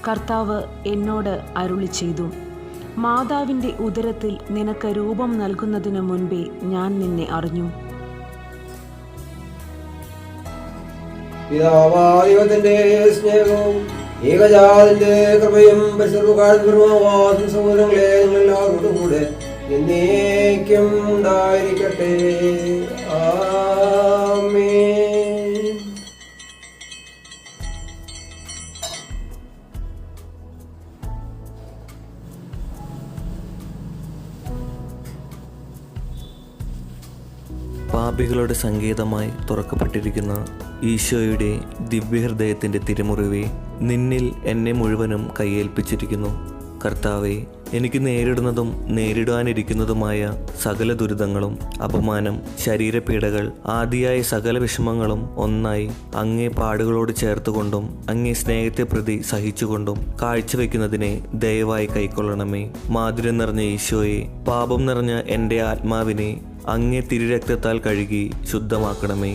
കർത്താവ് എന്നോട് അരുളിച്ചെയ്തു, മാതാവിൻ്റെ ഉദരത്തിൽ നിനക്ക് രൂപം നൽകുന്നതിനു മുൻപേ ഞാൻ നിന്നെ അറിഞ്ഞു. പിതാവായവന്റെ സ്നേഹവും ഏകജാതന്റെ കൃപയും സഹോദരങ്ങളെ നിങ്ങളെല്ലാവരോടും കൂടെ എന്നേക്കും ഉണ്ടായിരിക്കട്ടെ. ആമേൻ. പാപികളുടെ സങ്കേതമായി തുറക്കപ്പെട്ടിരിക്കുന്ന ഈശോയുടെ ദിവ്യഹൃദയത്തിൻ്റെ തിരുമുറിവെ, നിന്നിൽ എന്നെ മുഴുവനും കയ്യേൽപ്പിച്ചിരിക്കുന്നു. കർത്താവെ, എനിക്ക് നേരിടുന്നതും നേരിടാനിരിക്കുന്നതുമായ സകല ദുരിതങ്ങളും, അപമാനം, ശരീരപീഡകൾ ആദിയായ സകല വിഷമങ്ങളും ഒന്നായി അങ്ങേ പാടുകളോട് ചേർത്തുകൊണ്ടും അങ്ങേ സ്നേഹത്തെ പ്രതി സഹിച്ചുകൊണ്ടും കാഴ്ചവെക്കുന്നതിനെ ദയവായി കൈക്കൊള്ളണമേ. മാധുര്യം നിറഞ്ഞ ഈശോയെ, പാപം നിറഞ്ഞ എൻ്റെ ആത്മാവിനെ അങ്ങേ തിരുരക്തത്താൽ കഴുകി ശുദ്ധമാക്കണമേ.